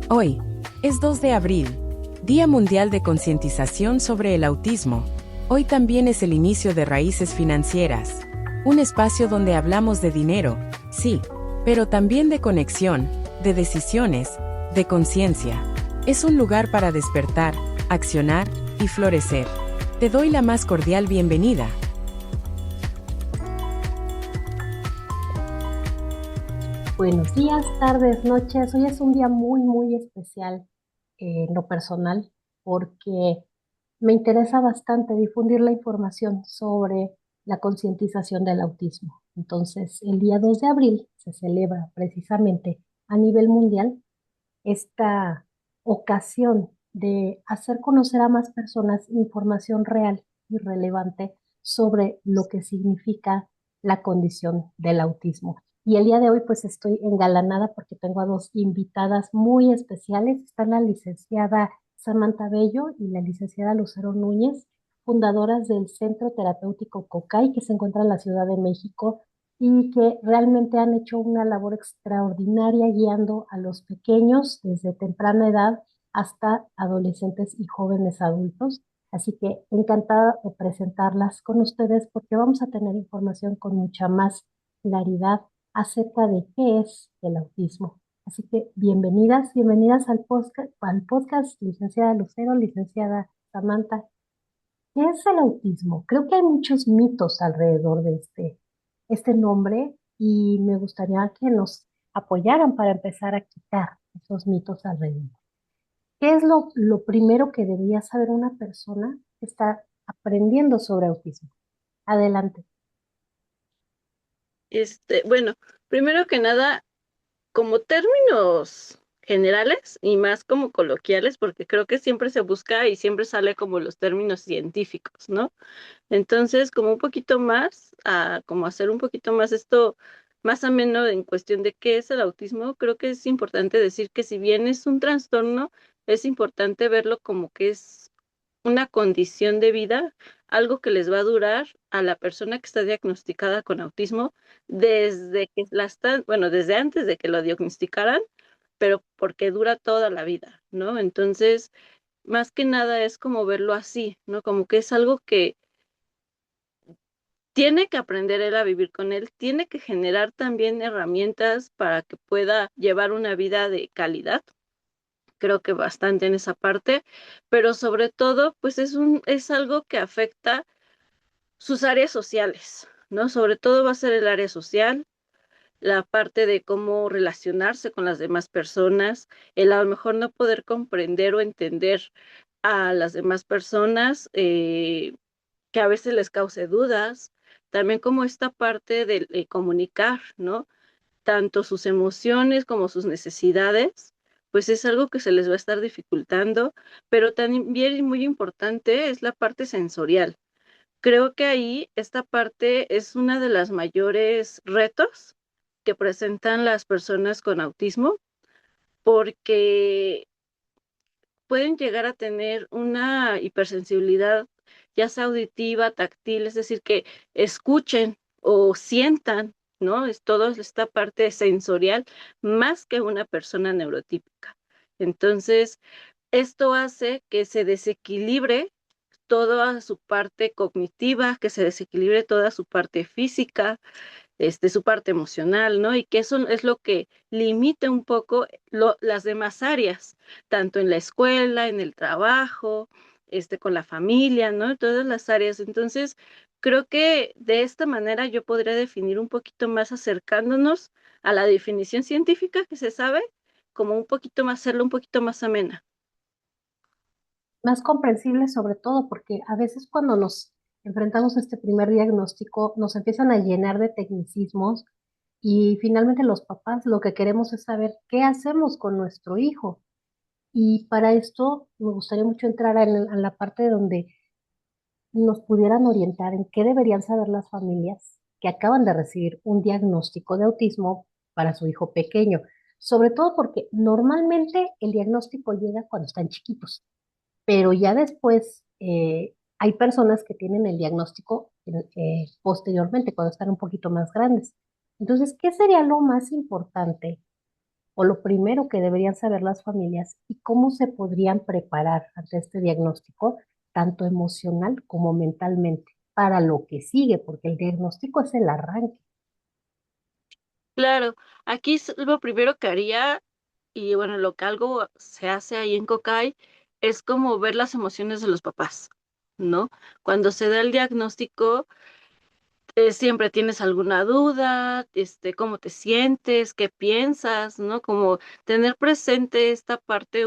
Hoy es 2 de abril, Día Mundial de Concientización sobre el Autismo. Hoy también es el inicio de Raíces Financieras, un espacio donde hablamos de dinero, sí, pero también de conexión, de decisiones, de conciencia. Es un lugar para despertar, accionar y florecer. Te doy la más cordial bienvenida. Buenos días, tardes, noches. Hoy es un día muy especial en lo personal porque me interesa bastante difundir la información sobre la concientización del autismo. Entonces, el día 2 de abril se celebra precisamente a nivel mundial esta ocasión de hacer conocer a más personas información real y relevante sobre lo que significa la condición del autismo. Y el día de hoy pues estoy engalanada porque tengo a dos invitadas muy especiales. Está la licenciada Samantha Bello y la licenciada Lucero Núñez, fundadoras del Centro Terapéutico COCAI, que se encuentra en la Ciudad de México y que realmente han hecho una labor extraordinaria guiando a los pequeños desde temprana edad hasta adolescentes y jóvenes adultos. Así que encantada de presentarlas con ustedes porque vamos a tener información con mucha más claridad acerca de qué es el autismo. Así que bienvenidas al podcast, licenciada Lucero, licenciada Samantha. ¿Qué es el autismo? Creo que hay muchos mitos alrededor de este nombre y me gustaría que nos apoyaran para empezar a quitar esos mitos alrededor. ¿Qué es lo primero que debería saber una persona que está aprendiendo sobre autismo? Adelante. Bueno, primero que nada, como términos generales y más como coloquiales, porque creo que siempre se busca y siempre sale como los términos científicos, ¿no? Entonces, como un poquito más, como hacer un poquito más esto más ameno en cuestión de qué es el autismo, creo que es importante decir que si bien es un trastorno, es importante verlo como que es una condición de vida, algo que les va a durar a la persona que está diagnosticada con autismo desde que bueno, desde antes de que lo diagnosticaran, pero porque dura toda la vida, ¿no? Entonces, más que nada es como verlo así, ¿no? Como que es algo que tiene que aprender él a vivir con él, tiene que generar también herramientas para que pueda llevar una vida de calidad. Creo que bastante en esa parte, pero sobre todo, pues es algo que afecta sus áreas sociales, ¿no? Sobre todo va a ser el área social, la parte de cómo relacionarse con las demás personas, el a lo mejor no poder comprender o entender a las demás personas, que a veces les cause dudas, también como esta parte de comunicar, ¿no? Tanto sus emociones como sus necesidades, pues es algo que se les va a estar dificultando, pero también y muy importante es la parte sensorial. Creo que ahí esta parte es una de las mayores retos que presentan las personas con autismo, porque pueden llegar a tener una hipersensibilidad, ya sea auditiva, táctil, es decir, que escuchen o sientan, ¿no? Es toda esta parte sensorial más que una persona neurotípica. Entonces, esto hace que se desequilibre toda su parte cognitiva, que se desequilibre toda su parte física, su parte emocional, ¿no? Y que eso es lo que limita un poco las demás áreas, tanto en la escuela, en el trabajo, con la familia, ¿no? Todas las áreas. Entonces, creo que de esta manera yo podría definir un poquito más acercándonos a la definición científica que se sabe, como un poquito más, hacerlo un poquito más amena. Más comprensible sobre todo porque a veces cuando nos enfrentamos a este primer diagnóstico nos empiezan a llenar de tecnicismos y finalmente los papás lo que queremos es saber qué hacemos con nuestro hijo. Y para esto me gustaría mucho entrar en la parte donde nos pudieran orientar en qué deberían saber las familias que acaban de recibir un diagnóstico de autismo para su hijo pequeño. Sobre todo porque normalmente el diagnóstico llega cuando están chiquitos, pero ya después hay personas que tienen el diagnóstico posteriormente, cuando están un poquito más grandes. Entonces, ¿qué sería lo más importante o lo primero que deberían saber las familias y cómo se podrían preparar ante este diagnóstico, tanto emocional como mentalmente, para lo que sigue, porque el diagnóstico es el arranque. Claro, aquí lo primero que haría, y bueno, lo que algo se hace ahí en Cocay, es como ver las emociones de los papás, ¿no? Cuando se da el diagnóstico, siempre tienes alguna duda, cómo te sientes, qué piensas, ¿no? Como tener presente esta parte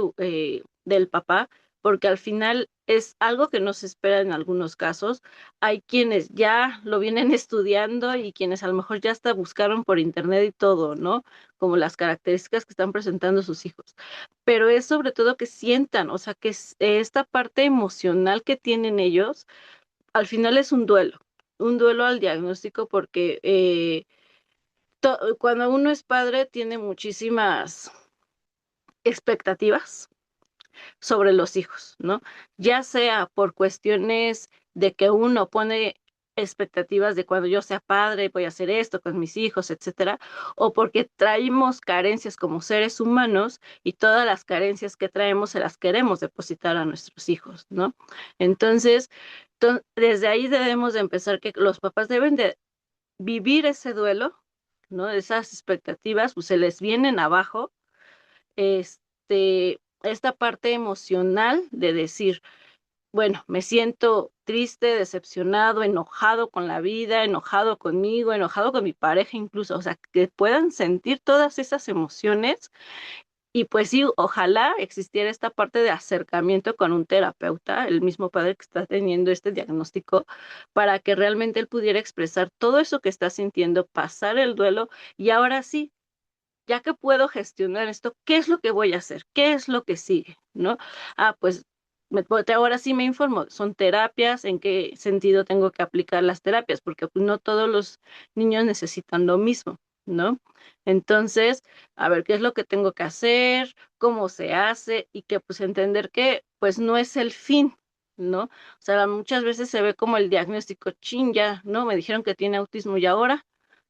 del papá, porque al final es algo que no se espera en algunos casos. Hay quienes ya lo vienen estudiando y quienes a lo mejor ya hasta buscaron por internet y todo, ¿no? Como las características que están presentando sus hijos. Pero es sobre todo que sientan, o sea, que esta parte emocional que tienen ellos al final es un duelo al diagnóstico porque cuando uno es padre tiene muchísimas expectativas sobre los hijos, ¿no? Ya sea por cuestiones de que uno pone expectativas de cuando yo sea padre voy a hacer esto con mis hijos, etcétera, o porque traemos carencias como seres humanos y todas las carencias que traemos se las queremos depositar a nuestros hijos, ¿no? Entonces, desde ahí debemos de empezar que los papás deben de vivir ese duelo, ¿no? Esas expectativas, pues se les vienen abajo, esta parte emocional de decir, bueno, me siento triste, decepcionado, enojado con la vida, enojado conmigo, enojado con mi pareja incluso, o sea, que puedan sentir todas esas emociones y pues sí, ojalá existiera esta parte de acercamiento con un terapeuta, el mismo padre que está teniendo este diagnóstico, para que realmente él pudiera expresar todo eso que está sintiendo, pasar el duelo y ahora sí, ya que puedo gestionar esto, ¿qué es lo que voy a hacer? ¿Qué es lo que sigue? ¿No? Ah, pues ahora sí me informo, son terapias, ¿en qué sentido tengo que aplicar las terapias? Porque pues, no todos los niños necesitan lo mismo, ¿no? Entonces, a ver qué es lo que tengo que hacer, cómo se hace y que pues entender que pues no es el fin, ¿no? O sea, muchas veces se ve como el diagnóstico, chin, ya, ¿no? Me dijeron que tiene autismo y ahora,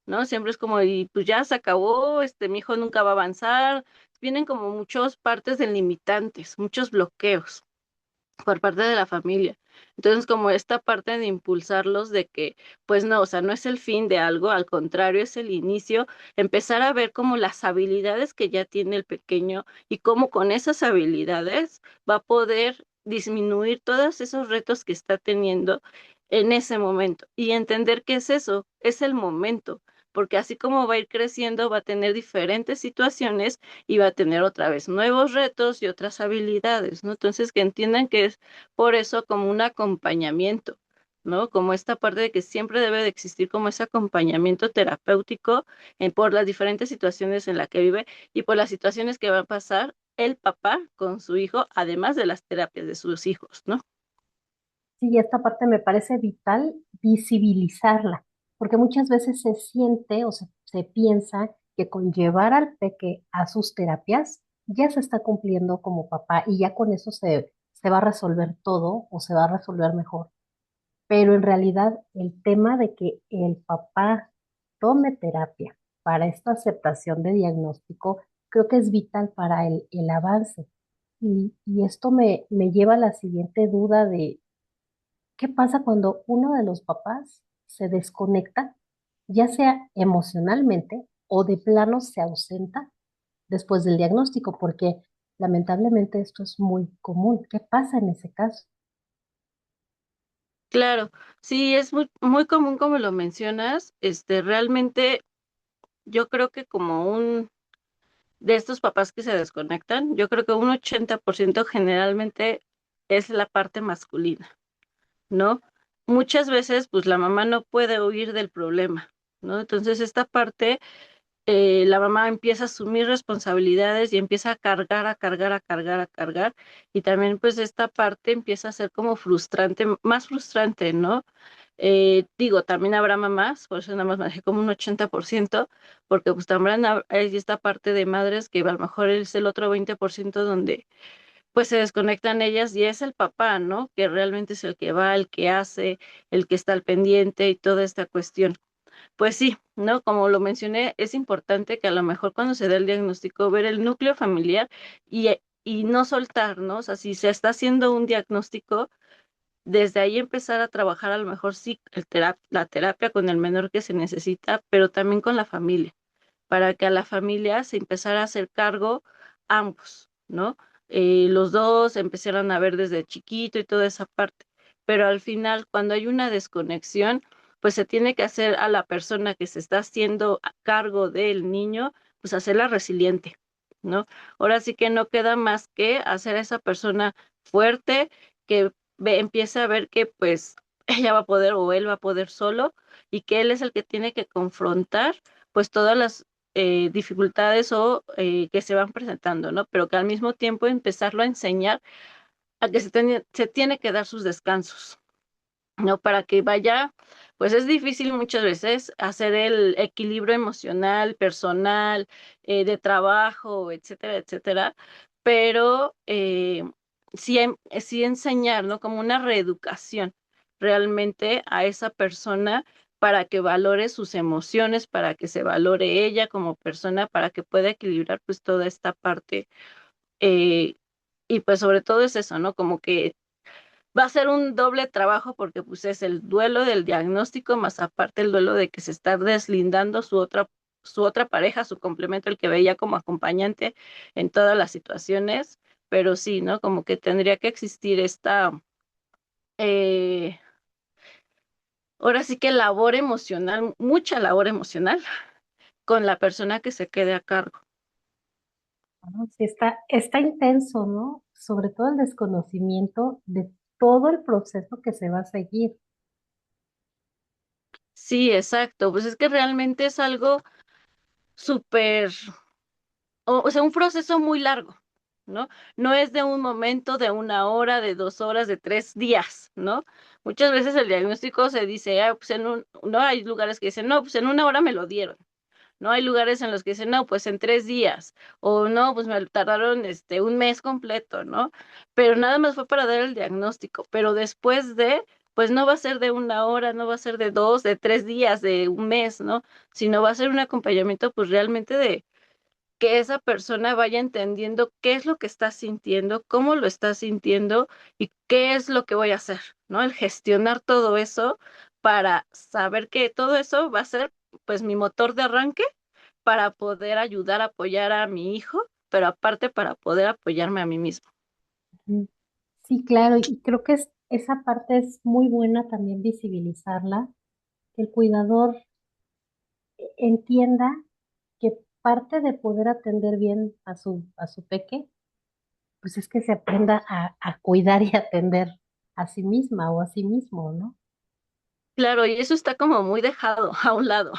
¿no? Siempre es como, y pues ya se acabó, mi hijo nunca va a avanzar. Vienen como muchas partes delimitantes, muchos bloqueos por parte de la familia. Entonces, como esta parte de impulsarlos de que, pues no, o sea, no es el fin de algo, al contrario, es el inicio, empezar a ver como las habilidades que ya tiene el pequeño y cómo con esas habilidades va a poder disminuir todos esos retos que está teniendo en ese momento y entender qué es eso, es el momento, porque así como va a ir creciendo, va a tener diferentes situaciones y va a tener otra vez nuevos retos y otras habilidades, ¿no? Entonces, que entiendan que es por eso como un acompañamiento, ¿no? Como esta parte de que siempre debe de existir como ese acompañamiento terapéutico por las diferentes situaciones en las que vive y por las situaciones que va a pasar el papá con su hijo, además de las terapias de sus hijos, ¿no? Sí, esta parte me parece vital visibilizarla, porque muchas veces se siente o se piensa que con llevar al peque a sus terapias ya se está cumpliendo como papá y ya con eso se va a resolver todo o se va a resolver mejor. Pero en realidad el tema de que el papá tome terapia para esta aceptación de diagnóstico creo que es vital para el avance. Y esto me lleva a la siguiente duda de ¿qué pasa cuando uno de los papás se desconecta, ya sea emocionalmente o de plano se ausenta después del diagnóstico? Porque lamentablemente esto es muy común. ¿Qué pasa en ese caso? Claro, sí, es muy, muy común como lo mencionas, realmente yo creo que como de estos papás que se desconectan, yo creo que un 80% generalmente es la parte masculina, ¿no? Muchas veces, pues la mamá no puede huir del problema, ¿no? Entonces, esta parte, la mamá empieza a asumir responsabilidades y empieza a cargar, a cargar, a cargar, a cargar, y también, pues, esta parte empieza a ser como frustrante, más frustrante, ¿no? Digo, también habrá mamás, por eso nada más me dejé como un 80%, porque pues también hay esta parte de madres que a lo mejor es el otro 20% donde pues se desconectan ellas y es el papá, ¿no? Que realmente es el que va, el que hace, el que está al pendiente y toda esta cuestión. pues sí, ¿no? Como lo mencioné, es importante que a lo mejor cuando se dé el diagnóstico, ver el núcleo familiar y no soltar, ¿no? O sea, si se está haciendo un diagnóstico, desde ahí empezar a trabajar a lo mejor sí la terapia con el menor que se necesita, pero también con la familia, para que a la familia se empezara a hacer cargo ambos, ¿no? Los dos empezaron a ver desde chiquito y toda esa parte, pero al final, cuando hay una desconexión, pues se tiene que hacer a la persona que se está haciendo a cargo del niño, pues hacerla resiliente, ¿no? Ahora sí que no queda más que hacer a esa persona fuerte, que empiece a ver que pues ella va a poder o él va a poder solo y que él es el que tiene que confrontar pues todas las dificultades o que se van presentando, ¿no? Pero que al mismo tiempo empezarlo a enseñar a que se tiene que dar sus descansos, ¿no? Para que vaya, pues es difícil muchas veces hacer el equilibrio emocional, personal, de trabajo, etcétera, etcétera, pero sí, sí enseñar, ¿no? Como una reeducación realmente a esa persona para que valore sus emociones, para que se valore ella como persona, para que pueda equilibrar pues toda esta parte. eh, y pues sobre todo es eso, ¿no? Como que va a ser un doble trabajo porque pues es el duelo del diagnóstico más aparte el duelo de que se está deslindando su otra pareja, su complemento, el que veía como acompañante en todas las situaciones, pero sí, ¿no? Como que tendría que existir esta, eh, ahora sí que labor emocional, mucha labor emocional con la persona que se quede a cargo. ¿No? Sí, está intenso, ¿no? Sobre todo el desconocimiento de todo el proceso que se va a seguir. Sí, exacto, pues es que realmente es algo súper o sea, un proceso muy largo, ¿no? No es de un momento, de una hora, de 2 horas, de 3 días, ¿no? Muchas veces el diagnóstico se dice, ah, pues no hay lugares que dicen, no, pues en una hora me lo dieron. No hay lugares en los que dicen, no, pues en 3 días, o no, pues me tardaron un mes completo, ¿no? Pero nada más fue para dar el diagnóstico, pero después pues no va a ser de una hora, no va a ser de 2, de 3 días, de un mes, ¿no? Sino va a ser un acompañamiento, pues realmente de que esa persona vaya entendiendo qué es lo que está sintiendo, cómo lo está sintiendo y qué es lo que voy a hacer, ¿no? El gestionar todo eso para saber que todo eso va a ser pues mi motor de arranque para poder ayudar a apoyar a mi hijo, pero aparte para poder apoyarme a mí mismo. Ujú. Sí, claro, y creo que esa parte es muy buena también visibilizarla, que el cuidador entienda que parte de poder atender bien a su peque, pues es que se aprenda a cuidar y atender a sí misma o a sí mismo, ¿no? Claro, y eso está como muy dejado a un lado.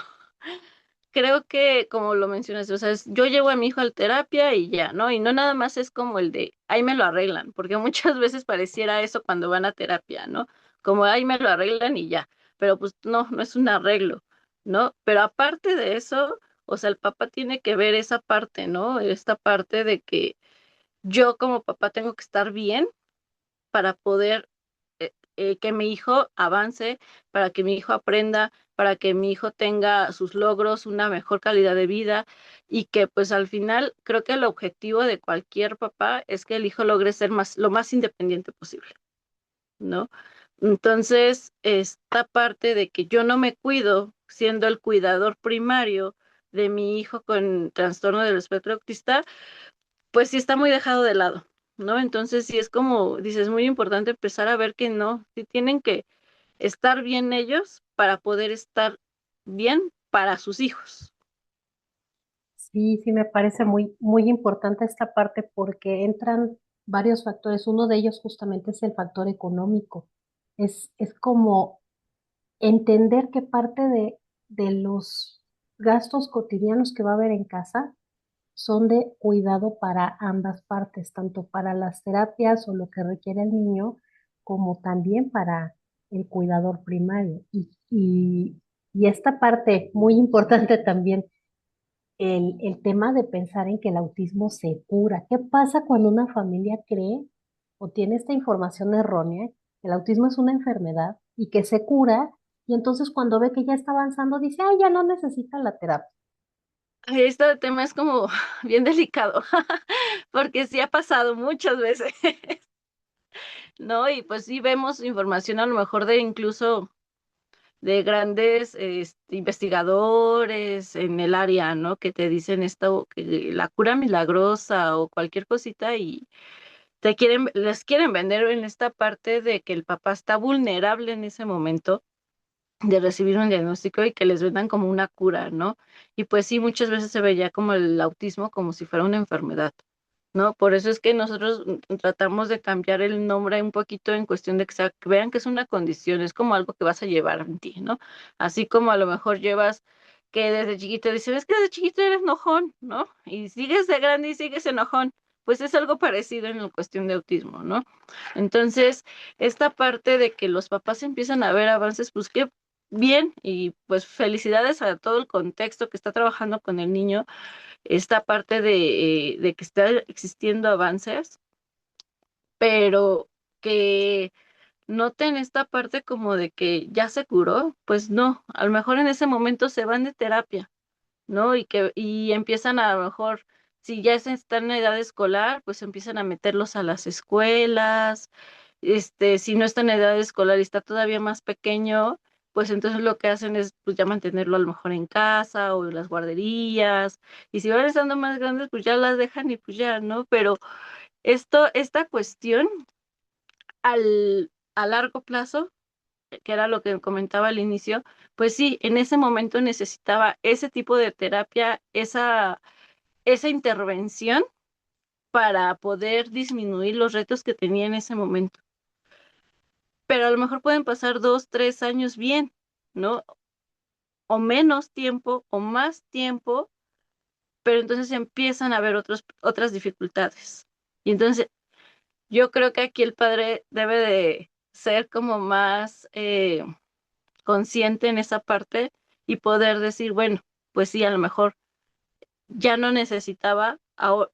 Creo que, como lo mencionas, o sea, yo llevo a mi hijo a terapia y ya, ¿no? Y no nada más es como el de, ahí me lo arreglan, porque muchas veces pareciera eso cuando van a terapia, ¿no? Como ahí me lo arreglan y ya, pero pues no, no es un arreglo, ¿no? Pero aparte de eso, o sea, el papá tiene que ver esa parte, ¿no? Esta parte de que yo como papá tengo que estar bien para poder que mi hijo avance, para que mi hijo aprenda, para que mi hijo tenga sus logros, una mejor calidad de vida y que pues al final creo que el objetivo de cualquier papá es que el hijo logre ser lo más independiente posible, ¿no? Entonces, esta parte de que yo no me cuido siendo el cuidador primario de mi hijo con trastorno del espectro autista, pues sí está muy dejado de lado, ¿no? Entonces sí es como, dices, muy importante empezar a ver que no, sí tienen que estar bien ellos para poder estar bien para sus hijos. Sí, sí, me parece muy, muy importante esta parte porque entran varios factores. Uno de ellos justamente es el factor económico. Es como entender que parte de los gastos cotidianos que va a haber en casa son de cuidado para ambas partes, tanto para las terapias o lo que requiere el niño, como también para el cuidador primario. Y esta parte muy importante también, el tema de pensar en que el autismo se cura. ¿Qué pasa cuando una familia cree o tiene esta información errónea? El autismo es una enfermedad y que se cura y entonces cuando ve que ya está avanzando, dice, ay, ya no necesita la terapia. Ay, este tema es como bien delicado, porque sí ha pasado muchas veces, ¿no? Y pues sí vemos información a lo mejor de incluso de grandes investigadores en el área, ¿no? Que te dicen esto, que la cura milagrosa o cualquier cosita y les quieren vender en esta parte de que el papá está vulnerable en ese momento de recibir un diagnóstico y que les vendan como una cura, ¿no? Y pues sí, muchas veces se veía como el autismo como si fuera una enfermedad, ¿no? Por eso es que nosotros tratamos de cambiar el nombre un poquito en cuestión de que, que vean que es una condición, es como algo que vas a llevar en ti, ¿no? Así como a lo mejor llevas que desde chiquito dicen, es que desde chiquito eres enojón, ¿no? Y sigues de grande y sigues enojón. Pues es algo parecido en la cuestión de autismo, ¿no? Entonces, esta parte de que los papás empiezan a ver avances, pues qué bien, y pues felicidades a todo el contexto que está trabajando con el niño, esta parte de que está existiendo avances, pero que noten esta parte como de que ya se curó, pues no, a lo mejor en ese momento se van de terapia, ¿no? Y empiezan a lo mejor, si ya están en edad escolar, pues empiezan a meterlos a las escuelas, si no está en edad escolar y está todavía más pequeño, pues entonces lo que hacen es pues ya mantenerlo a lo mejor en casa o en las guarderías, y si van estando más grandes, pues ya las dejan y pues ya, ¿no? Pero esta cuestión a largo plazo, que era lo que comentaba al inicio, pues sí, en ese momento necesitaba ese tipo de terapia, esa intervención para poder disminuir los retos que tenía en ese momento. Pero a lo mejor pueden pasar 2, 3 años bien, ¿no? O menos tiempo o más tiempo, pero entonces empiezan a haber otras dificultades. Y entonces yo creo que aquí el padre debe de ser como más consciente en esa parte y poder decir, bueno, pues sí, a lo mejor ya no necesitaba,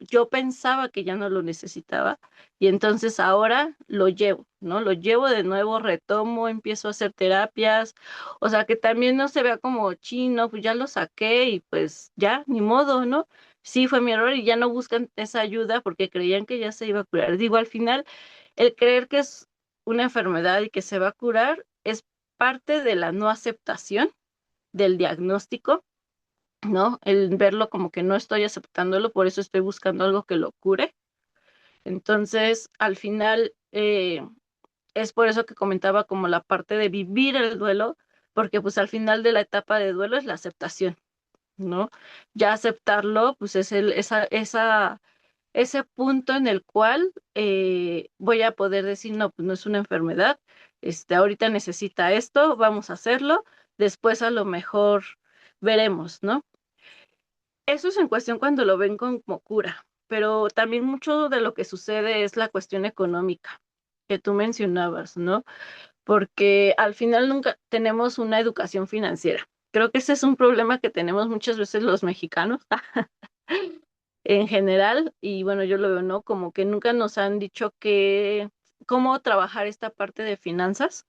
yo pensaba que ya no lo necesitaba y entonces ahora lo llevo, ¿no? Lo llevo de nuevo, retomo, empiezo a hacer terapias, o sea, que también no se vea como chino, pues ya lo saqué y pues ya, ni modo, ¿no? Sí, fue mi error y ya no buscan esa ayuda porque creían que ya se iba a curar. Digo, al final, el creer que es una enfermedad y que se va a curar es parte de la no aceptación del diagnóstico, ¿no? El verlo como que no estoy aceptándolo, por eso estoy buscando algo que lo cure. Entonces, al final, es por eso que comentaba como la parte de vivir el duelo, porque pues al final de la etapa de duelo es la aceptación, ¿no? Ya aceptarlo, pues es ese punto en el cual voy a poder decir, no, pues no es una enfermedad, ahorita necesita esto, vamos a hacerlo, después a lo mejor veremos, ¿no? Eso es en cuestión cuando lo ven como cura, pero también mucho de lo que sucede es la cuestión económica que tú mencionabas, ¿no? Porque al final nunca tenemos una educación financiera. Creo que ese es un problema que tenemos muchas veces los mexicanos en general, y bueno, yo lo veo, ¿no? Como que nunca nos han dicho cómo trabajar esta parte de finanzas,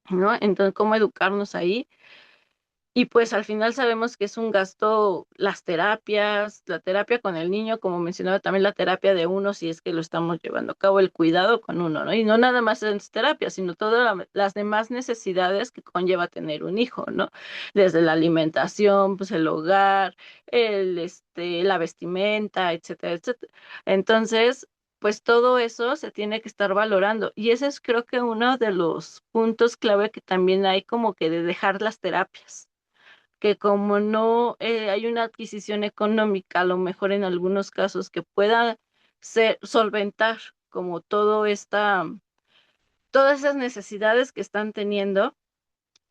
¿no? Entonces, cómo educarnos ahí. Y pues al final sabemos que es un gasto las terapias, la terapia con el niño, como mencionaba también la terapia de uno, si es que lo estamos llevando a cabo, el cuidado con uno, ¿no? Y no nada más en terapia, sino todas las demás necesidades que conlleva tener un hijo, ¿no? Desde la alimentación, pues el hogar, la vestimenta, etcétera, etcétera. Entonces, pues todo eso se tiene que estar valorando. Y ese es creo que uno de los puntos clave que también hay como que de dejar las terapias, que como no hay una adquisición económica, a lo mejor en algunos casos que pueda solventar como todas esas necesidades que están teniendo.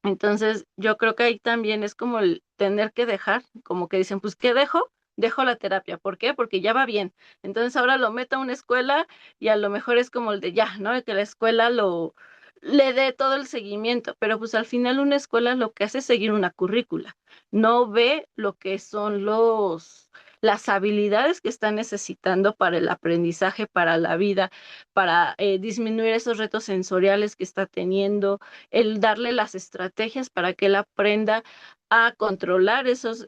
Entonces yo creo que ahí también es como el tener que dejar, como que dicen, pues ¿qué dejo? Dejo la terapia. ¿Por qué? Porque ya va bien. Entonces ahora lo meto a una escuela y a lo mejor es como el de ya, ¿no? Que la escuela le dé todo el seguimiento, pero pues al final una escuela lo que hace es seguir una currícula, no ve lo que son las habilidades que está necesitando para el aprendizaje, para la vida, para disminuir esos retos sensoriales que está teniendo, el darle las estrategias para que él aprenda a controlar esos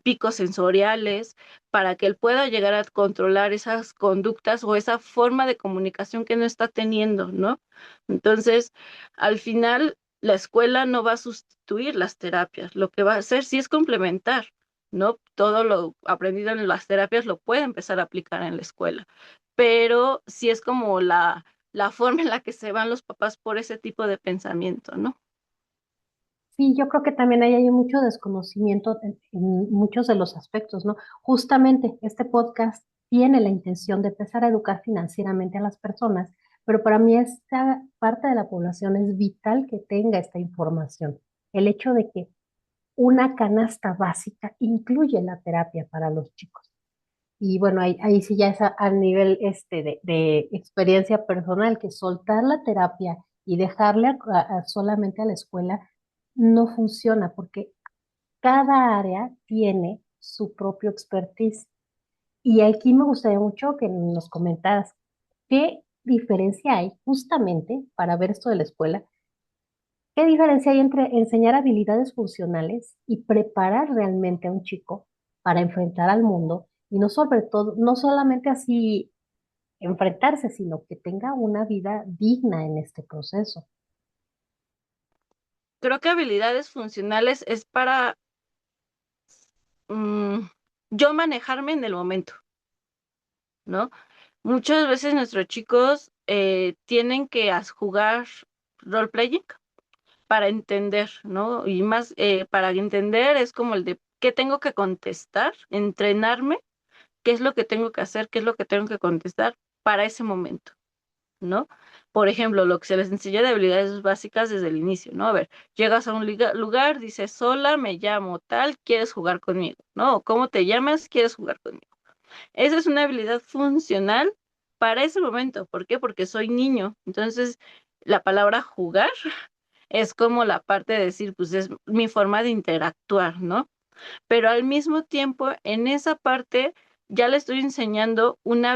picos sensoriales, para que él pueda llegar a controlar esas conductas o esa forma de comunicación que no está teniendo, ¿no? Entonces, al final, la escuela no va a sustituir las terapias, lo que va a hacer sí es complementar, ¿no? Todo lo aprendido en las terapias lo puede empezar a aplicar en la escuela, pero sí es como la forma en la que se van los papás por ese tipo de pensamiento, ¿no? Sí, yo creo que también ahí hay mucho desconocimiento en muchos de los aspectos, ¿no? Justamente este podcast tiene la intención de empezar a educar financieramente a las personas, pero para mí esta parte de la población es vital que tenga esta información. El hecho de que una canasta básica incluye la terapia para los chicos. Y bueno, ahí sí ya es a nivel de experiencia personal, que soltar la terapia y dejarle solamente a la escuela no funciona porque cada área tiene su propio expertise. Y aquí me gustaría mucho que nos comentaras qué diferencia hay justamente para ver esto de la escuela. ¿Qué diferencia hay entre enseñar habilidades funcionales y preparar realmente a un chico para enfrentar al mundo? Y no sobre todo, no solamente así enfrentarse, sino que tenga una vida digna en este proceso. Creo que habilidades funcionales es para mm, yo manejarme en el momento, ¿no? Muchas veces nuestros chicos tienen que jugar role-playing para entender, ¿no? Y más para entender es como el de qué tengo que contestar, entrenarme, qué es lo que tengo que hacer, qué es lo que tengo que contestar para ese momento, ¿no? Por ejemplo, lo que se les enseña de habilidades básicas desde el inicio, ¿no? A ver, llegas a un lugar, dices, hola, me llamo tal, ¿quieres jugar conmigo? ¿No? ¿Cómo te llamas? ¿Quieres jugar conmigo? Esa es una habilidad funcional para ese momento. ¿Por qué? Porque soy niño. Entonces, la palabra jugar es como la parte de decir, pues es mi forma de interactuar, ¿no? Pero al mismo tiempo, en esa parte, ya le estoy enseñando una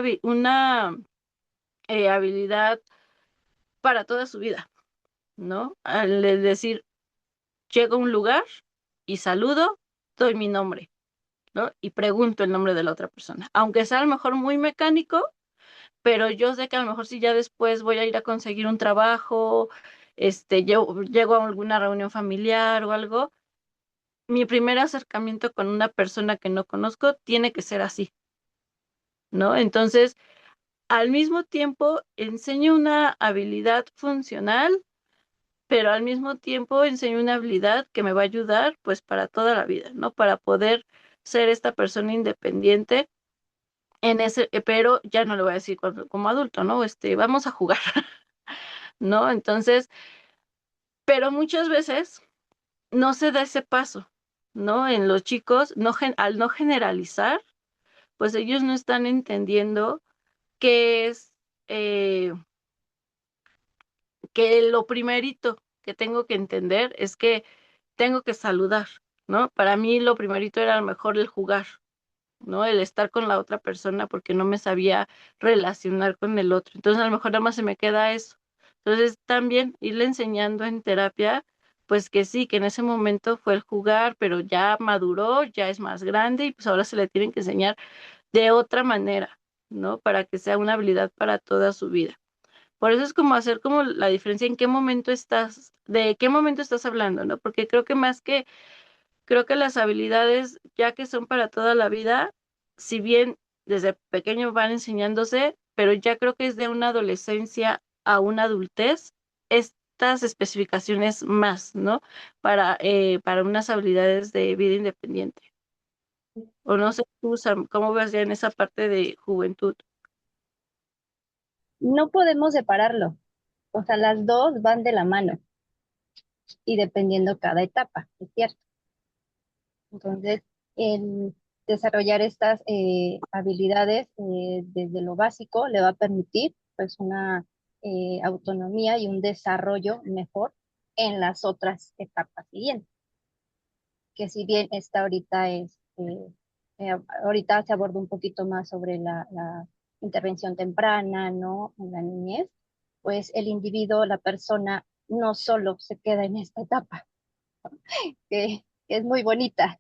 habilidad para toda su vida, ¿no? Al decir, llego a un lugar y saludo, doy mi nombre, ¿no? Y pregunto el nombre de la otra persona. Aunque sea a lo mejor muy mecánico, pero yo sé que a lo mejor si ya después voy a ir a conseguir un trabajo, yo llego a alguna reunión familiar o algo, mi primer acercamiento con una persona que no conozco tiene que ser así, ¿no? Entonces, al mismo tiempo, enseño una habilidad funcional, pero al mismo tiempo enseño una habilidad que me va a ayudar, pues, para toda la vida, ¿no? Para poder ser esta persona independiente pero ya no le voy a decir como adulto, ¿no? Vamos a jugar, ¿no? Entonces, pero muchas veces no se da ese paso, ¿no? En los chicos, al no generalizar, pues ellos no están entendiendo que es eh, que lo primerito que tengo que entender es que tengo que saludar, ¿no? Para mí lo primerito era a lo mejor el jugar, ¿no? El estar con la otra persona porque no me sabía relacionar con el otro. Entonces, a lo mejor nada más se me queda eso. Entonces, también irle enseñando en terapia, pues que sí, que en ese momento fue el jugar, pero ya maduró, ya es más grande y pues ahora se le tienen que enseñar de otra manera, ¿no? Para que sea una habilidad para toda su vida. Por eso es como hacer como la diferencia en qué momento estás, de qué momento estás hablando, ¿no? Porque creo que las habilidades, ya que son para toda la vida, si bien desde pequeño van enseñándose, pero ya creo que es de una adolescencia a una adultez, estas especificaciones más, ¿no? Para unas habilidades de vida independiente. O no sé tú, Sam, cómo ves ya en esa parte de juventud. No podemos separarlo. O sea, las dos van de la mano y dependiendo cada etapa, es cierto. Entonces, el desarrollar estas habilidades desde lo básico le va a permitir pues una autonomía y un desarrollo mejor en las otras etapas siguientes, que si bien esta ahorita es Ahorita se abordó un poquito más sobre la intervención temprana, ¿no? En la niñez, pues el individuo, la persona, no solo se queda en esta etapa, que es muy bonita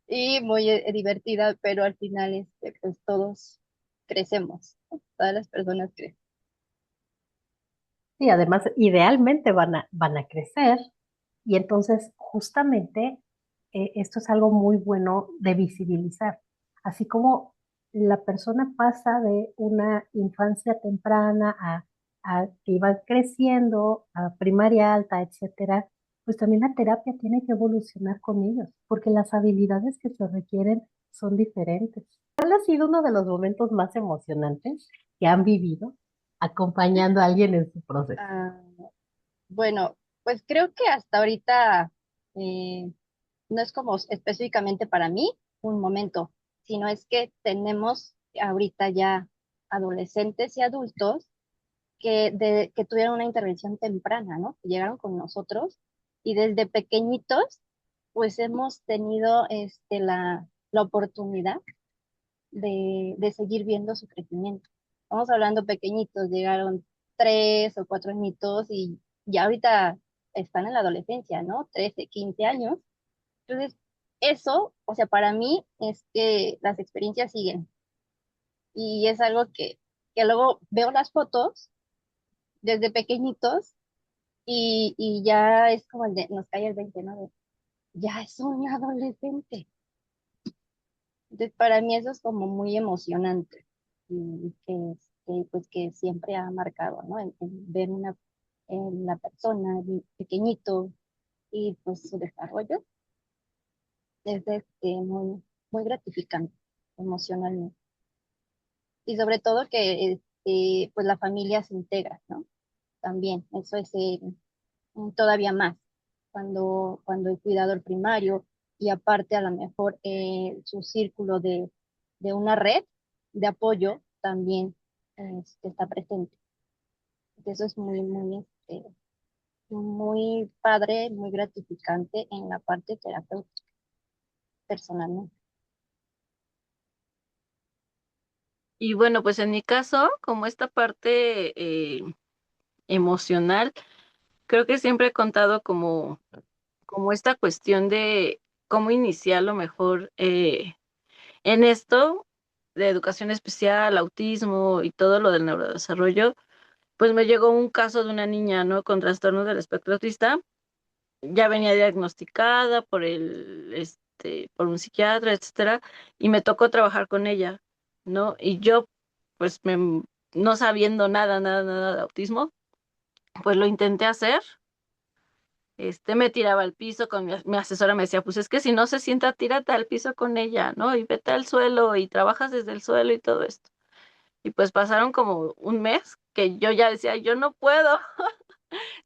y muy divertida, pero al final pues todos crecemos, ¿no? Todas las personas crecen. Y además, idealmente van a crecer y entonces justamente esto es algo muy bueno de visibilizar. Así como la persona pasa de una infancia temprana a que va creciendo, a primaria alta, etcétera, pues también la terapia tiene que evolucionar con ellos, porque las habilidades que se requieren son diferentes. ¿Cuál ha sido uno de los momentos más emocionantes que han vivido acompañando a alguien en su proceso? Ah, bueno, pues creo que hasta ahorita eh, no es como específicamente para mí un momento, sino es que tenemos ahorita ya adolescentes y adultos que tuvieron una intervención temprana, ¿no? Que llegaron con nosotros y desde pequeñitos, pues hemos tenido la oportunidad de seguir viendo su crecimiento. Vamos hablando pequeñitos, llegaron 3 o 4 añitos y ya ahorita están en la adolescencia, ¿no? 13, 15 años. Entonces, eso, o sea, para mí es que las experiencias siguen y es algo que luego veo las fotos desde pequeñitos y ya es como nos cae el 20, ¿no? Ya es un adolescente. Entonces, para mí eso es como muy emocionante y pues que siempre ha marcado, ¿no? En ver en la persona, el pequeñito y pues su desarrollo es muy, muy gratificante emocionalmente. Y sobre todo que pues la familia se integra, ¿no? También, eso es todavía más cuando el cuidador primario y aparte a lo mejor su círculo de una red de apoyo también está presente. Eso es muy, muy, muy padre, muy gratificante en la parte terapéutica personalmente. Y bueno, pues en mi caso, como esta parte emocional, creo que siempre he contado como esta cuestión de cómo iniciar lo mejor en esto de educación especial, autismo y todo lo del neurodesarrollo. Pues me llegó un caso de una niña, ¿no? Con trastorno del espectro autista. Ya venía diagnosticada por un psiquiatra, etcétera, y me tocó trabajar con ella, ¿no? Y yo, pues, no sabiendo nada, nada, nada de autismo, pues lo intenté hacer. Me tiraba al piso con mi asesora me decía, pues es que si no se sienta, tírate al piso con ella, ¿no? Y vete al suelo y trabajas desde el suelo y todo esto. Y pues pasaron como un mes que yo ya decía, yo no puedo,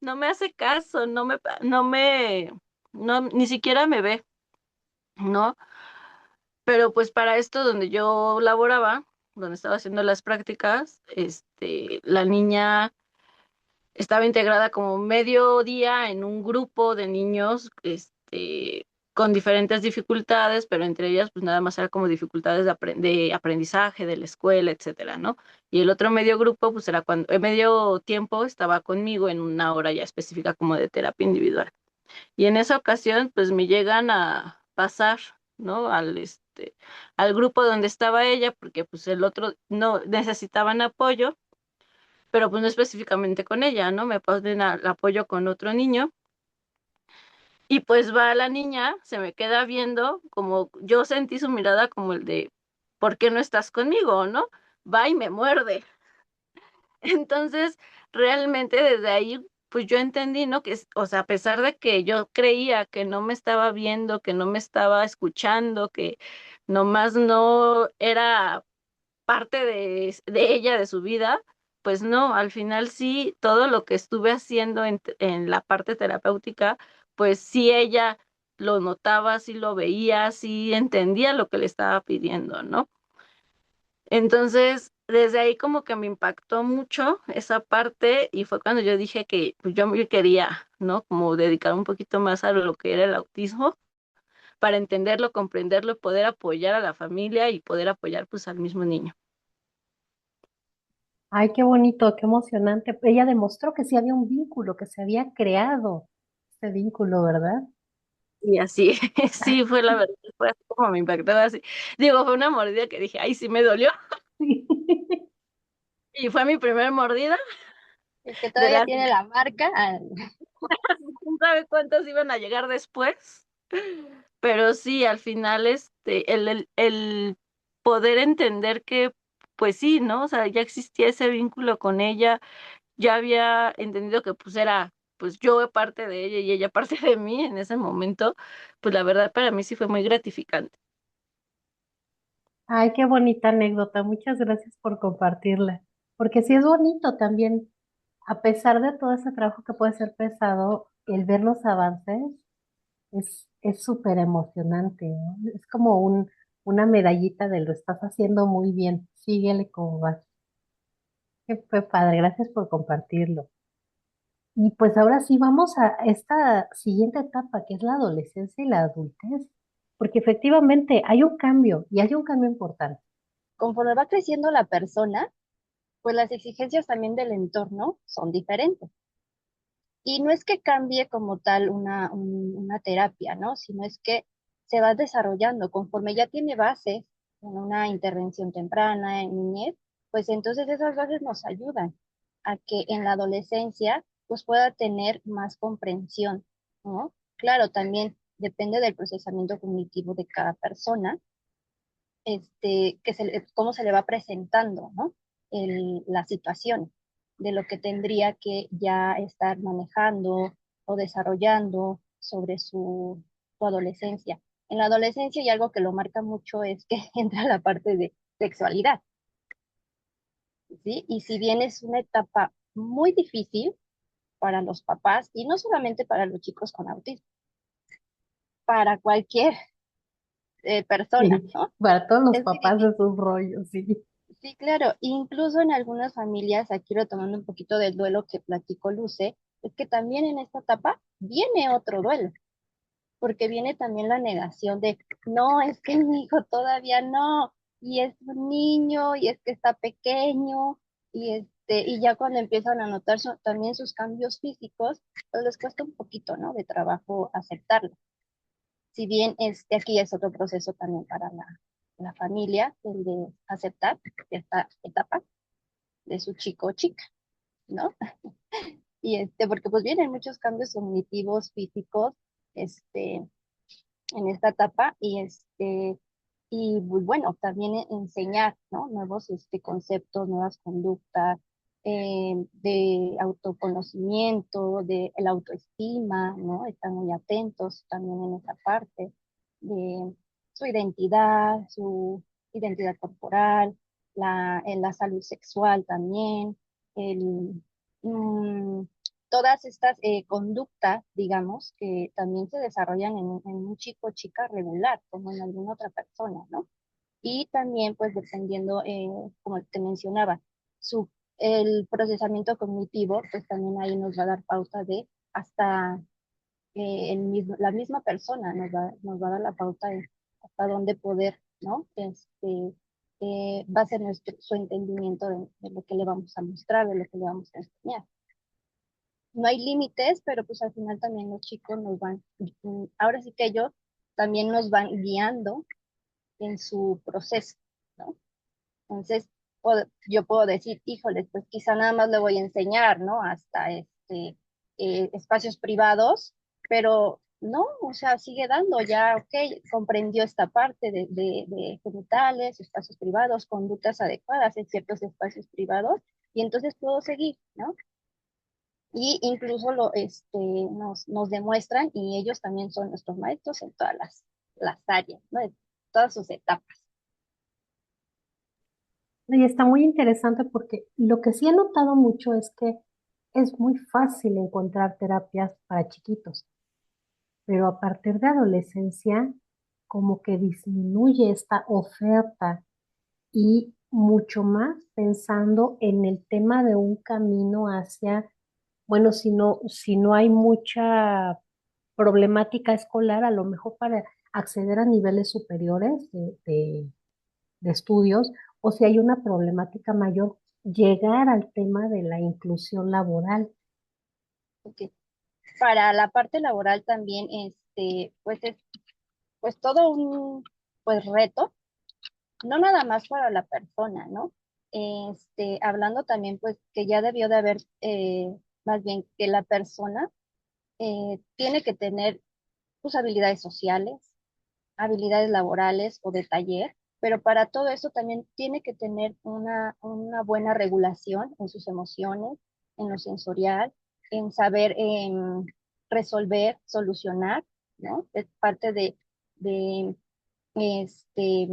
no me hace caso, ni siquiera me ve, ¿no? Pero pues para esto donde yo laboraba, donde estaba haciendo las prácticas, la niña estaba integrada como medio día en un grupo de niños, con diferentes dificultades, pero entre ellas pues nada más era como dificultades de aprendizaje, de la escuela, etcétera, ¿no? Y el otro medio grupo pues era cuando, medio tiempo estaba conmigo en una hora ya específica como de terapia individual. Y en esa ocasión, pues me llegan a pasar, ¿no? Al grupo donde estaba ella, porque pues el otro no necesitaban apoyo, pero pues no específicamente con ella, ¿no? Me ponen al apoyo con otro niño. Y pues va la niña, se me queda viendo, como yo sentí su mirada como el de, ¿por qué no estás conmigo, no? Va y me muerde. Entonces, realmente desde ahí, pues yo entendí, ¿no? O sea, a pesar de que yo creía que no me estaba viendo, que no me estaba escuchando, que nomás no era parte de ella, de su vida, pues no, al final sí, todo lo que estuve haciendo en la parte terapéutica, pues sí ella lo notaba, sí lo veía, sí entendía lo que le estaba pidiendo, ¿no? Entonces, desde ahí como que me impactó mucho esa parte y fue cuando yo dije que pues, yo me quería, ¿no? Como dedicar un poquito más a lo que era el autismo, para entenderlo, comprenderlo, poder apoyar a la familia y poder apoyar pues al mismo niño. Ay, qué bonito, qué emocionante. Ella demostró que sí había un vínculo, que se había creado este vínculo, ¿verdad? Y así, sí, fue la verdad, fue así como me impactó así. Digo, fue una mordida que dije, ay, sí me dolió. Sí. Y fue mi primer mordida El que de todavía las, tiene la marca, quién sabe cuántas iban a llegar después. Pero sí, al final, el poder entender que, pues sí, ¿no? O sea, ya existía ese vínculo con ella, ya había entendido que pues era, pues yo parte de ella y ella parte de mí en ese momento, pues la verdad para mí sí fue muy gratificante. Ay, qué bonita anécdota. Muchas gracias por compartirla. Porque sí es bonito también, a pesar de todo ese trabajo que puede ser pesado, el ver los avances es súper emocionante, ¿no? Es como una medallita de lo estás haciendo muy bien. Síguele como vas. Qué fue padre. Gracias por compartirlo. Y pues ahora sí vamos a esta siguiente etapa, que es la adolescencia y la adultez. Porque efectivamente hay un cambio y hay un cambio importante. conforme va creciendo la persona, pues las exigencias también del entorno son diferentes. Y no es que cambie como tal una terapia, ¿no? Sino es que se va desarrollando conforme ya tiene bases en una intervención temprana, en niñez, pues entonces esas bases nos ayudan a que en la adolescencia pues pueda tener más comprensión, ¿no? Claro, también depende del procesamiento cognitivo de cada persona, cómo se le va presentando, ¿no? La situación de lo que tendría que ya estar manejando o desarrollando sobre su adolescencia. En la adolescencia y algo que lo marca mucho es que entra la parte de sexualidad, ¿sí? Y si bien es una etapa muy difícil para los papás, y no solamente para los chicos con autismo, para cualquier persona, Sí, ¿no? para todos los Es muy papás difícil. de sus rollos, sí. Sí, claro. Incluso en algunas familias, aquí retomando un poquito del duelo que platicó Luce, es que también en esta etapa viene otro duelo, porque viene también la negación de, no, es que mi hijo todavía no, y es un niño, y es que está pequeño, y ya cuando empiezan a notar también sus cambios físicos, pues les cuesta un poquito, ¿no? De trabajo aceptarlo. Si bien aquí ya es otro proceso también para la familia, el de aceptar esta etapa de su chico o chica, ¿no? Y porque pues vienen muchos cambios cognitivos, físicos, en esta etapa y pues, bueno, también enseñar, ¿no? Nuevos conceptos, nuevas conductas, de autoconocimiento, de la autoestima, ¿no? Están muy atentos también en esa parte de su identidad corporal, en la salud sexual también, el, mm, todas estas conductas, digamos, que también se desarrollan en un chico o chica regular, como en alguna otra persona, ¿no? Y también, pues, dependiendo, como te mencionaba, su, el procesamiento cognitivo, pues también ahí nos va a dar pauta de hasta la misma persona nos va a dar la pauta de hasta dónde poder, ¿no? Va a ser su entendimiento de lo que le vamos a mostrar, de lo que le vamos a enseñar. No hay límites, pero pues al final también los chicos ahora sí que ellos también nos van guiando en su proceso, ¿no? Entonces, yo puedo decir, híjoles, pues quizá nada más le voy a enseñar, ¿no? Hasta espacios privados, pero no, o sea, sigue dando ya, ok, comprendió esta parte de genitales, espacios privados, conductas adecuadas en ciertos espacios privados, y entonces puedo seguir, ¿no? Y incluso nos demuestran y ellos también son nuestros maestros en todas las áreas, ¿no? En todas sus etapas. Y está muy interesante porque lo que sí he notado mucho es que es muy fácil encontrar terapias para chiquitos, pero a partir de adolescencia como que disminuye esta oferta y mucho más pensando en el tema de un camino hacia, bueno, si no hay mucha problemática escolar, a lo mejor para acceder a niveles superiores de estudios, o si hay una problemática mayor, llegar al tema de la inclusión laboral. Ok. Para la parte laboral también, pues es pues todo un pues reto, no nada más para la persona, ¿no? Hablando también pues que ya debió de haber, más bien que la persona tiene que tener sus habilidades sociales, habilidades laborales o de taller, pero para todo eso también tiene que tener una buena regulación en sus emociones, en lo sensorial, en saber resolver, solucionar, ¿no? Es parte de este,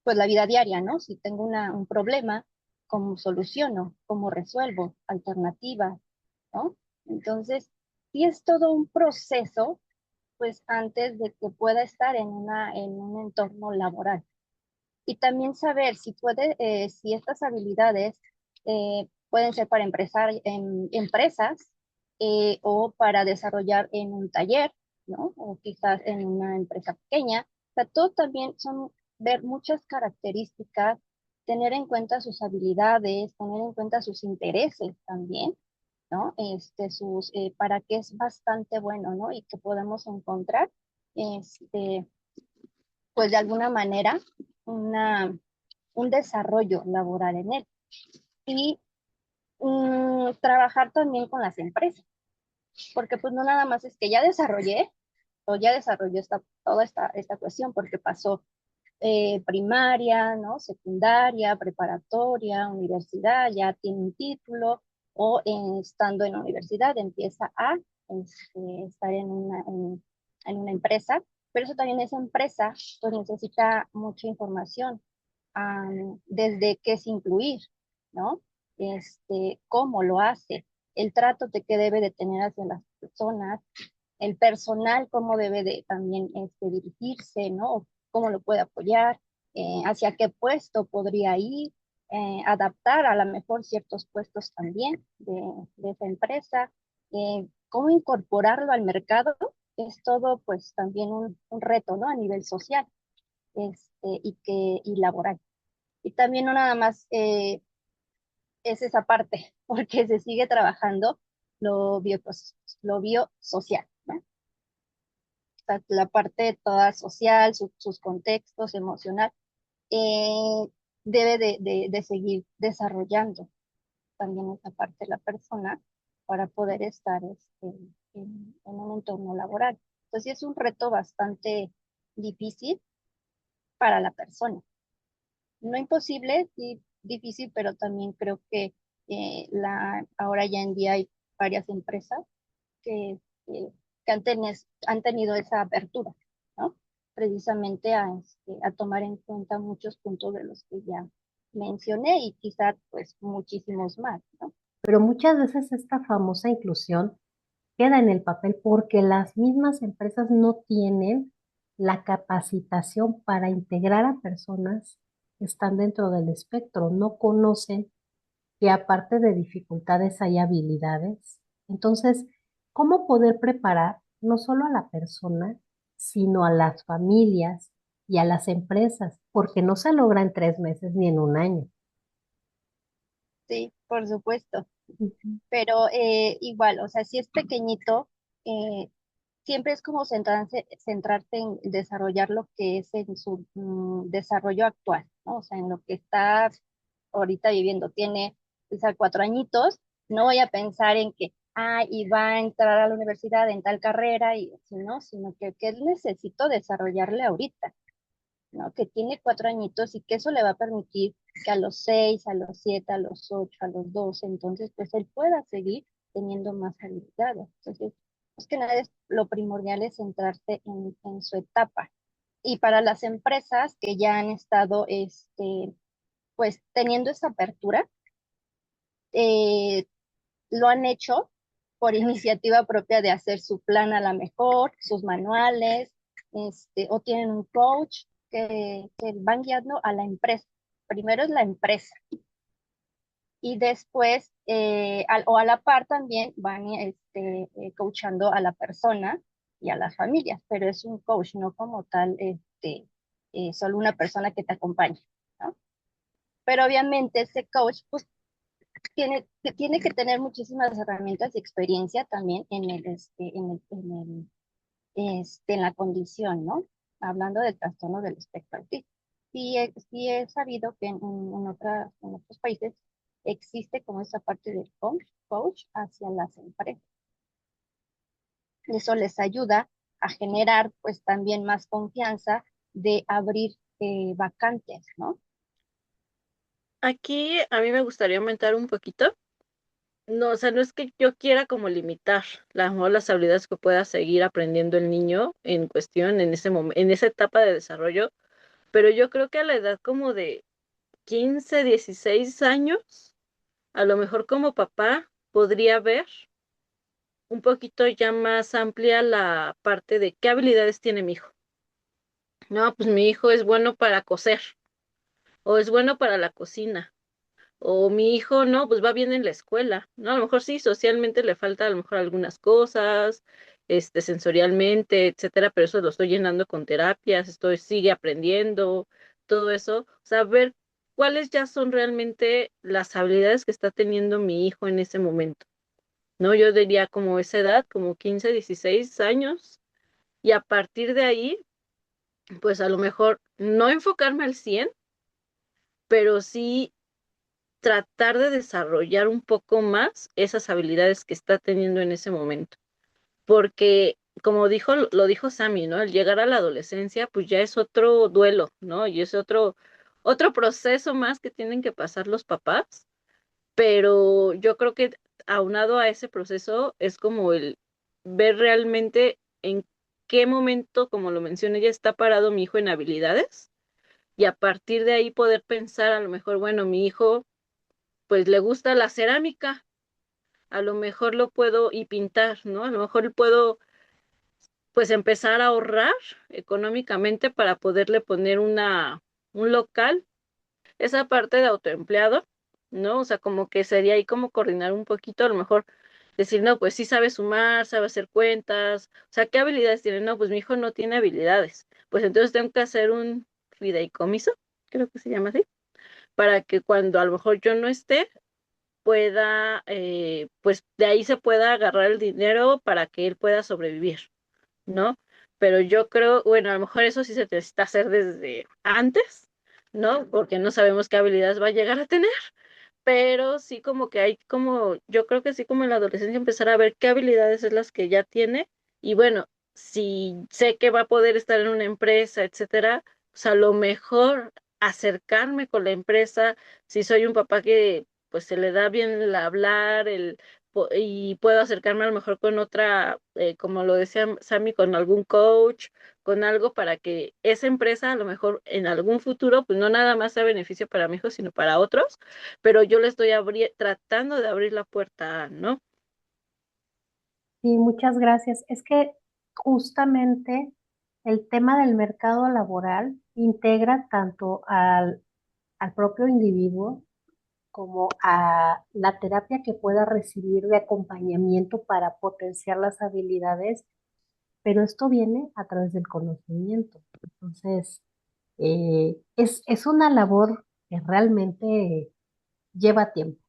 pues la vida diaria, ¿no? Si tengo un problema, ¿cómo soluciono? ¿Cómo resuelvo? Alternativas, ¿no? Entonces, sí es todo un proceso pues antes de que pueda estar en un entorno laboral. Y también saber si puede, si estas habilidades pueden ser para en empresas o para desarrollar en un taller, ¿no? O quizás en una empresa pequeña. O sea, todo también son ver muchas características, tener en cuenta sus habilidades, tener en cuenta sus intereses también, ¿no? Para qué es bastante bueno, ¿no? Y que podemos encontrar, este, pues de alguna manera, una, un desarrollo laboral en él. Y trabajar también con las empresas, porque pues no nada más es que ya desarrollé o ya desarrolló toda esta cuestión, porque pasó primaria, ¿no? Secundaria, preparatoria, universidad, ya tiene un título, o estando en la universidad empieza a estar en una empresa, pero eso también esa empresa pues necesita mucha información, desde qué es incluir, ¿no? Cómo lo hace, el trato de que debe de tener hacia las personas, el personal, cómo debe de también dirigirse, ¿no? Cómo lo puede apoyar, hacia qué puesto podría ir, adaptar a lo mejor ciertos puestos también de esa empresa, cómo incorporarlo al mercado, es todo pues también un reto, ¿no? A nivel social y laboral. Y también no nada más es esa parte, porque se sigue trabajando lo biosocial, ¿no? La parte toda social, sus contextos, emocional, eh, debe de seguir desarrollando también esa parte de la persona para poder estar en un entorno laboral. Entonces, sí es un reto bastante difícil para la persona. No imposible, sí difícil, pero también creo que ahora ya en día hay varias empresas que, eh, que han tenido esa apertura, ¿no? Precisamente a tomar en cuenta muchos puntos de los que ya mencioné y quizás pues muchísimos más, ¿no? Pero muchas veces esta famosa inclusión queda en el papel porque las mismas empresas no tienen la capacitación para integrar a personas que están dentro del espectro, no conocen que aparte de dificultades hay habilidades. Entonces, ¿cómo poder preparar no solo a la persona, sino a las familias y a las empresas? Porque no se logra en 3 meses ni en un año. Sí, por supuesto. Ujú. Pero igual, o sea, si es pequeñito, eh, siempre es como centrarte en desarrollar lo que es en su desarrollo actual, ¿no? O sea, en lo que está ahorita viviendo. Tiene quizá 4 añitos, no voy a pensar en que, y va a entrar a la universidad en tal carrera, y si no, sino que necesito desarrollarle ahorita, ¿no? Que tiene 4 añitos y que eso le va a permitir que a los 6, a los 7, a los 8, a los 12, entonces pues él pueda seguir teniendo más habilidades. Entonces, es que nada, lo primordial es centrarse en su etapa. Y para las empresas que ya han estado, pues teniendo esa apertura, eh, lo han hecho por iniciativa propia de hacer su plan a la mejor, sus manuales, o tienen un coach que van guiando a la empresa. Primero es la empresa y después, o a la par también van coachando a la persona y a las familias, pero es un coach, no como tal, solo una persona que te acompaña, ¿no? Pero obviamente ese coach, pues, tiene que tener muchísimas herramientas y experiencia también en la condición, ¿no? Hablando del trastorno del espectro autista. Sí he sabido que en otros países existe como esa parte del coach hacia las empresas. Eso les ayuda a generar pues también más confianza de abrir vacantes, ¿no? Aquí a mí me gustaría aumentar un poquito. No, o sea, no es que yo quiera como limitar las habilidades que pueda seguir aprendiendo el niño en cuestión en ese momento, en esa etapa de desarrollo, pero yo creo que a la edad como de 15, 16 años, a lo mejor como papá podría ver un poquito ya más amplia la parte de qué habilidades tiene mi hijo. No, pues mi hijo es bueno para coser o es bueno para la cocina. O mi hijo, no, pues va bien en la escuela, ¿no? A lo mejor sí, socialmente le falta a lo mejor algunas cosas, sensorialmente, etcétera, pero eso lo estoy llenando con terapias, sigue aprendiendo, todo eso. O sea, ver cuáles ya son realmente las habilidades que está teniendo mi hijo en ese momento, ¿no? Yo diría como esa edad, como 15, 16 años, y a partir de ahí, pues a lo mejor no enfocarme al 100, pero sí tratar de desarrollar un poco más esas habilidades que está teniendo en ese momento. Porque, como lo dijo Sammy, ¿no? El llegar a la adolescencia, pues ya es otro duelo, ¿no? Y es otro proceso más que tienen que pasar los papás. Pero yo creo que aunado a ese proceso es como el ver realmente en qué momento, como lo mencioné, ya está parado mi hijo en habilidades. Y a partir de ahí poder pensar a lo mejor, bueno, mi hijo pues le gusta la cerámica, a lo mejor lo puedo y pintar, ¿no? A lo mejor puedo pues empezar a ahorrar económicamente para poderle poner un local, esa parte de autoempleado, ¿no? O sea, como que sería ahí como coordinar un poquito, a lo mejor decir, no, pues sí sabe sumar, sabe hacer cuentas, o sea, ¿qué habilidades tiene? No, pues mi hijo no tiene habilidades, pues entonces tengo que hacer un fideicomiso, creo que se llama así, para que cuando a lo mejor yo no esté, pueda, pues de ahí se pueda agarrar el dinero para que él pueda sobrevivir, ¿no? Pero yo creo, bueno, a lo mejor eso sí se necesita hacer desde antes, ¿no? Porque no sabemos qué habilidades va a llegar a tener, pero sí como que hay como, yo creo que sí como en la adolescencia empezar a ver qué habilidades es las que ya tiene y bueno, si sé que va a poder estar en una empresa, etcétera, pues a lo mejor acercarme con la empresa, si soy un papá que pues se le da bien el hablar, y puedo acercarme a lo mejor con otra, como lo decía Sammy, con algún coach, con algo para que esa empresa a lo mejor en algún futuro, pues no nada más sea beneficio para mi hijo, sino para otros, pero yo le estoy tratando de abrir la puerta, ¿no? Sí, muchas gracias. Es que justamente el tema del mercado laboral integra tanto al propio individuo como a la terapia que pueda recibir de acompañamiento para potenciar las habilidades, pero esto viene a través del conocimiento. Entonces, es una labor que realmente lleva tiempo.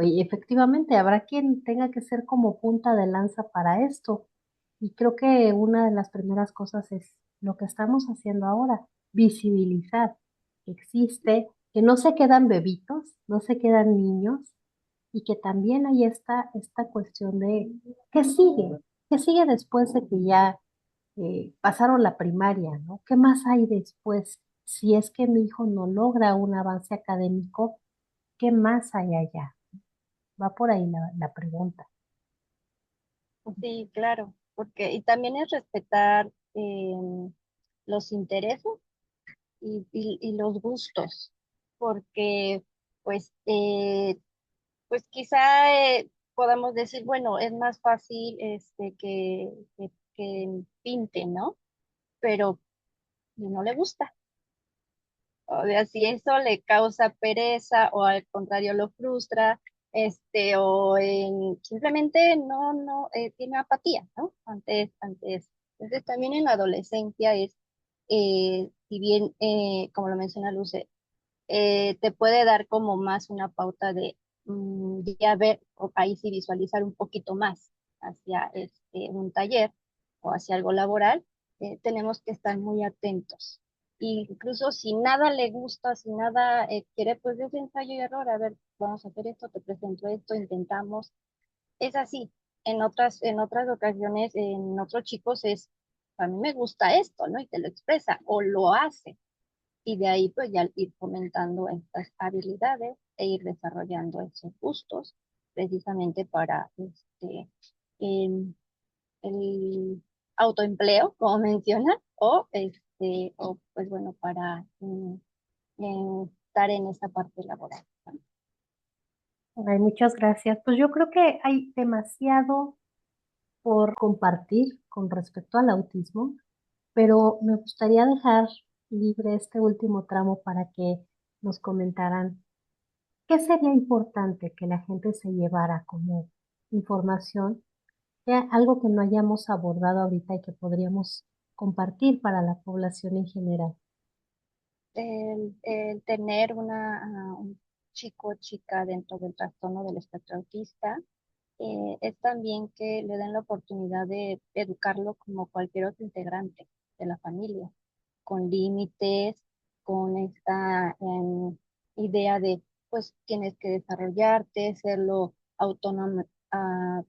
Y efectivamente habrá quien tenga que ser como punta de lanza para esto. Y creo que una de las primeras cosas es lo que estamos haciendo ahora, visibilizar que existe, que no se quedan bebitos, no se quedan niños, y que también hay esta cuestión de qué sigue después de que ya pasaron la primaria, ¿no? ¿Qué más hay después? Si es que mi hijo no logra un avance académico, ¿qué más hay allá? Va por ahí la pregunta. Sí, claro, porque y también es respetar los intereses y los gustos, porque pues, pues quizá podamos decir, bueno, es más fácil que pinte, ¿no? Pero no le gusta. O sea, si eso le causa pereza o al contrario lo frustra, simplemente tiene apatía, ¿no? Entonces también en la adolescencia si bien, como lo menciona Luce, te puede dar como más una pauta de ya ver, o ahí sí visualizar un poquito más hacia un taller o hacia algo laboral, tenemos que estar muy atentos. Incluso si nada le gusta, si nada quiere, pues es ensayo y error. A ver, vamos a hacer esto, te presento esto, intentamos. Es así. En otras ocasiones, en otros chicos a mí me gusta esto, ¿no? Y te lo expresa o lo hace y de ahí pues ya ir fomentando estas habilidades e ir desarrollando esos gustos precisamente para em, el autoempleo, como menciona, o pues bueno, para estar en esa parte laboral, ¿no? Ay, muchas gracias. Pues yo creo que hay demasiado por compartir con respecto al autismo, pero me gustaría dejar libre este último tramo para que nos comentaran qué sería importante que la gente se llevara como información, algo que no hayamos abordado ahorita y que podríamos compartir para la población en general. El tener un chico o chica dentro del trastorno del espectro autista es también que le den la oportunidad de educarlo como cualquier otro integrante de la familia, con límites, con esta idea de, pues tienes que desarrollarte, serlo autónomo,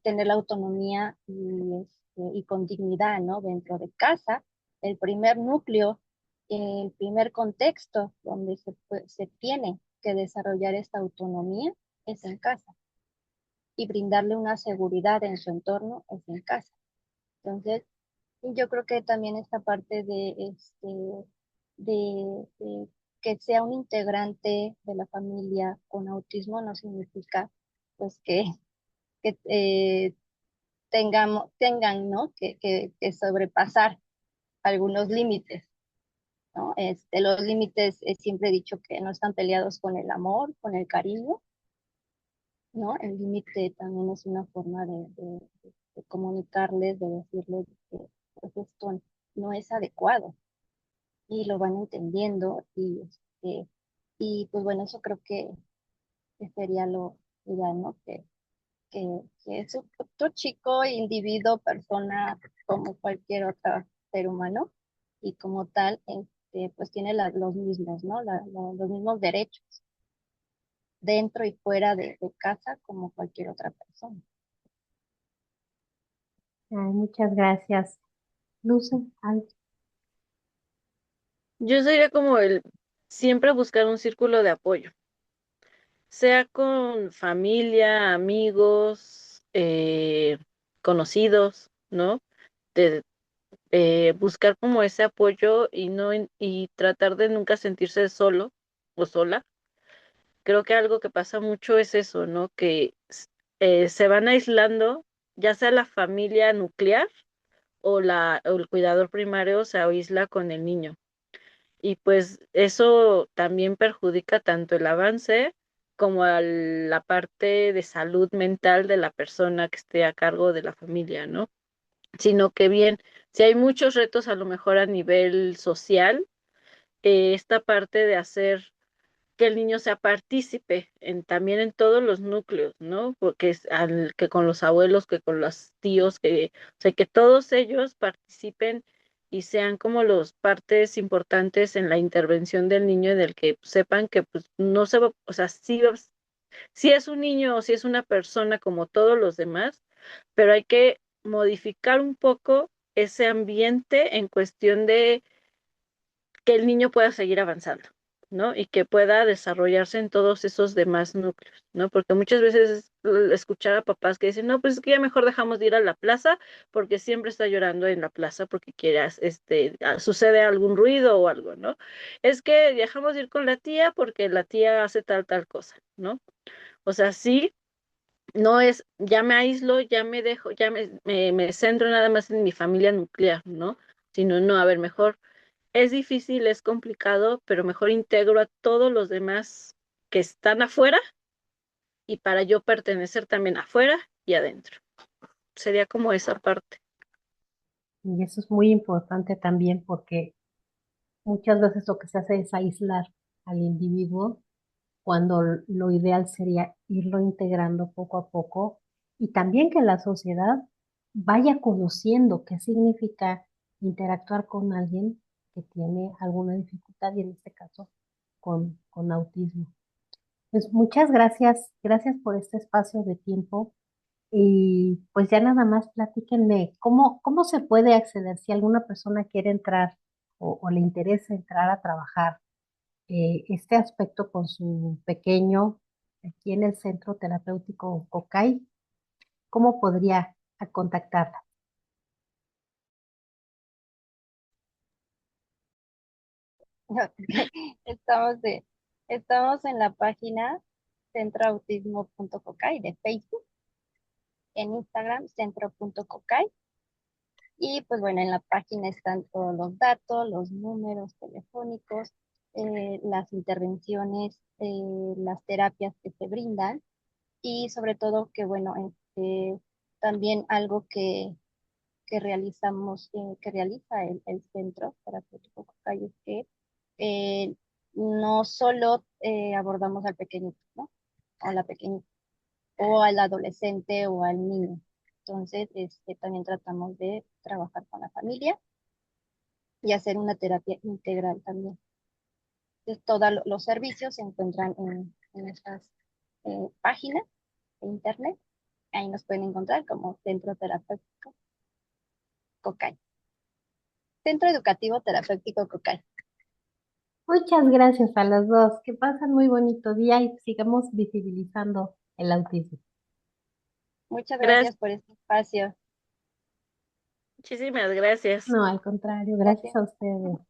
tener la autonomía y con dignidad, ¿no? Dentro de casa, el primer núcleo, el primer contexto donde se tiene que desarrollar esta autonomía es en casa y brindarle una seguridad en su entorno es en casa. Entonces, yo creo que también esta parte de que sea un integrante de la familia con autismo no significa pues que tengan, ¿no? Que sobrepasar algunos límites, ¿no? Los límites, siempre he dicho que no están peleados con el amor, con el cariño, ¿no? El límite también es una forma de comunicarles, de decirles que pues, esto no es adecuado y lo van entendiendo y pues bueno, eso creo que sería lo ideal, ¿no? Que es otro chico, individuo, persona, como cualquier otro ser humano y como tal, pues tiene los mismos, ¿no? Los mismos derechos dentro y fuera de casa como cualquier otra persona. Ay, muchas gracias. Luce, ay, Yo sería como el siempre buscar un círculo de apoyo, sea con familia, amigos, conocidos, ¿no? De, buscar como ese apoyo y y tratar de nunca sentirse solo o sola. Creo que algo que pasa mucho es eso, ¿no? Que se van aislando, ya sea la familia nuclear o el cuidador primario se aísla con el niño. Y pues eso también perjudica tanto el avance como a la parte de salud mental de la persona que esté a cargo de la familia, ¿no? Sino que bien, si hay muchos retos a lo mejor a nivel social, esta parte de hacer que el niño sea partícipe también en todos los núcleos, ¿no? Porque que con los abuelos, que con los tíos, o sea, que todos ellos participen y sean como los partes importantes en la intervención del niño, del que sepan que pues no se va, o sea, sí es un niño o sí es una persona como todos los demás, pero hay que modificar un poco ese ambiente en cuestión de que el niño pueda seguir avanzando, ¿no? Y que pueda desarrollarse en todos esos demás núcleos, ¿no? Porque muchas veces escuchar a papás que dicen, no, pues es que ya mejor dejamos de ir a la plaza porque siempre está llorando en la plaza porque quieras, sucede algún ruido o algo, ¿no? Es que dejamos de ir con la tía porque la tía hace tal cosa, ¿no? O sea, sí, no es, ya me aíslo, ya me dejo, me centro nada más en mi familia nuclear, ¿no? Sino, no, a ver, mejor es difícil, es complicado, pero mejor integro a todos los demás que están afuera y para yo pertenecer también afuera y adentro. Sería como esa parte. Y eso es muy importante también porque muchas veces lo que se hace es aislar al individuo cuando lo ideal sería irlo integrando poco a poco y también que la sociedad vaya conociendo qué significa interactuar con alguien que tiene alguna dificultad y en este caso con autismo. Pues muchas gracias, gracias por este espacio de tiempo y pues ya nada más platíquenme cómo se puede acceder si alguna persona quiere entrar o le interesa entrar a trabajar este aspecto con su pequeño aquí en el Centro Terapéutico COCAI, ¿cómo podría contactarla? Estamos de, estamos en la página centroautismo.cocay de Facebook, en Instagram centro.cocay y pues bueno, en la página están todos los datos, los números telefónicos, las intervenciones, las terapias que se brindan y sobre todo que bueno, también algo que realizamos, que realiza el Centro Terapéutico Cocay es que eh, no solo abordamos al pequeñito, ¿no? A la pequeñita, o al adolescente o al niño. Entonces, también tratamos de trabajar con la familia y hacer una terapia integral también. Entonces, todos los servicios se encuentran en estas páginas de internet. Ahí nos pueden encontrar como Centro Terapéutico COCAI. Centro Educativo Terapéutico COCAI. Muchas gracias a las dos. Que pasen muy bonito día y sigamos visibilizando el autismo. Muchas Gracias, gracias por este espacio. muchísimas gracias. No, al contrario, gracias Gracias. a ustedes.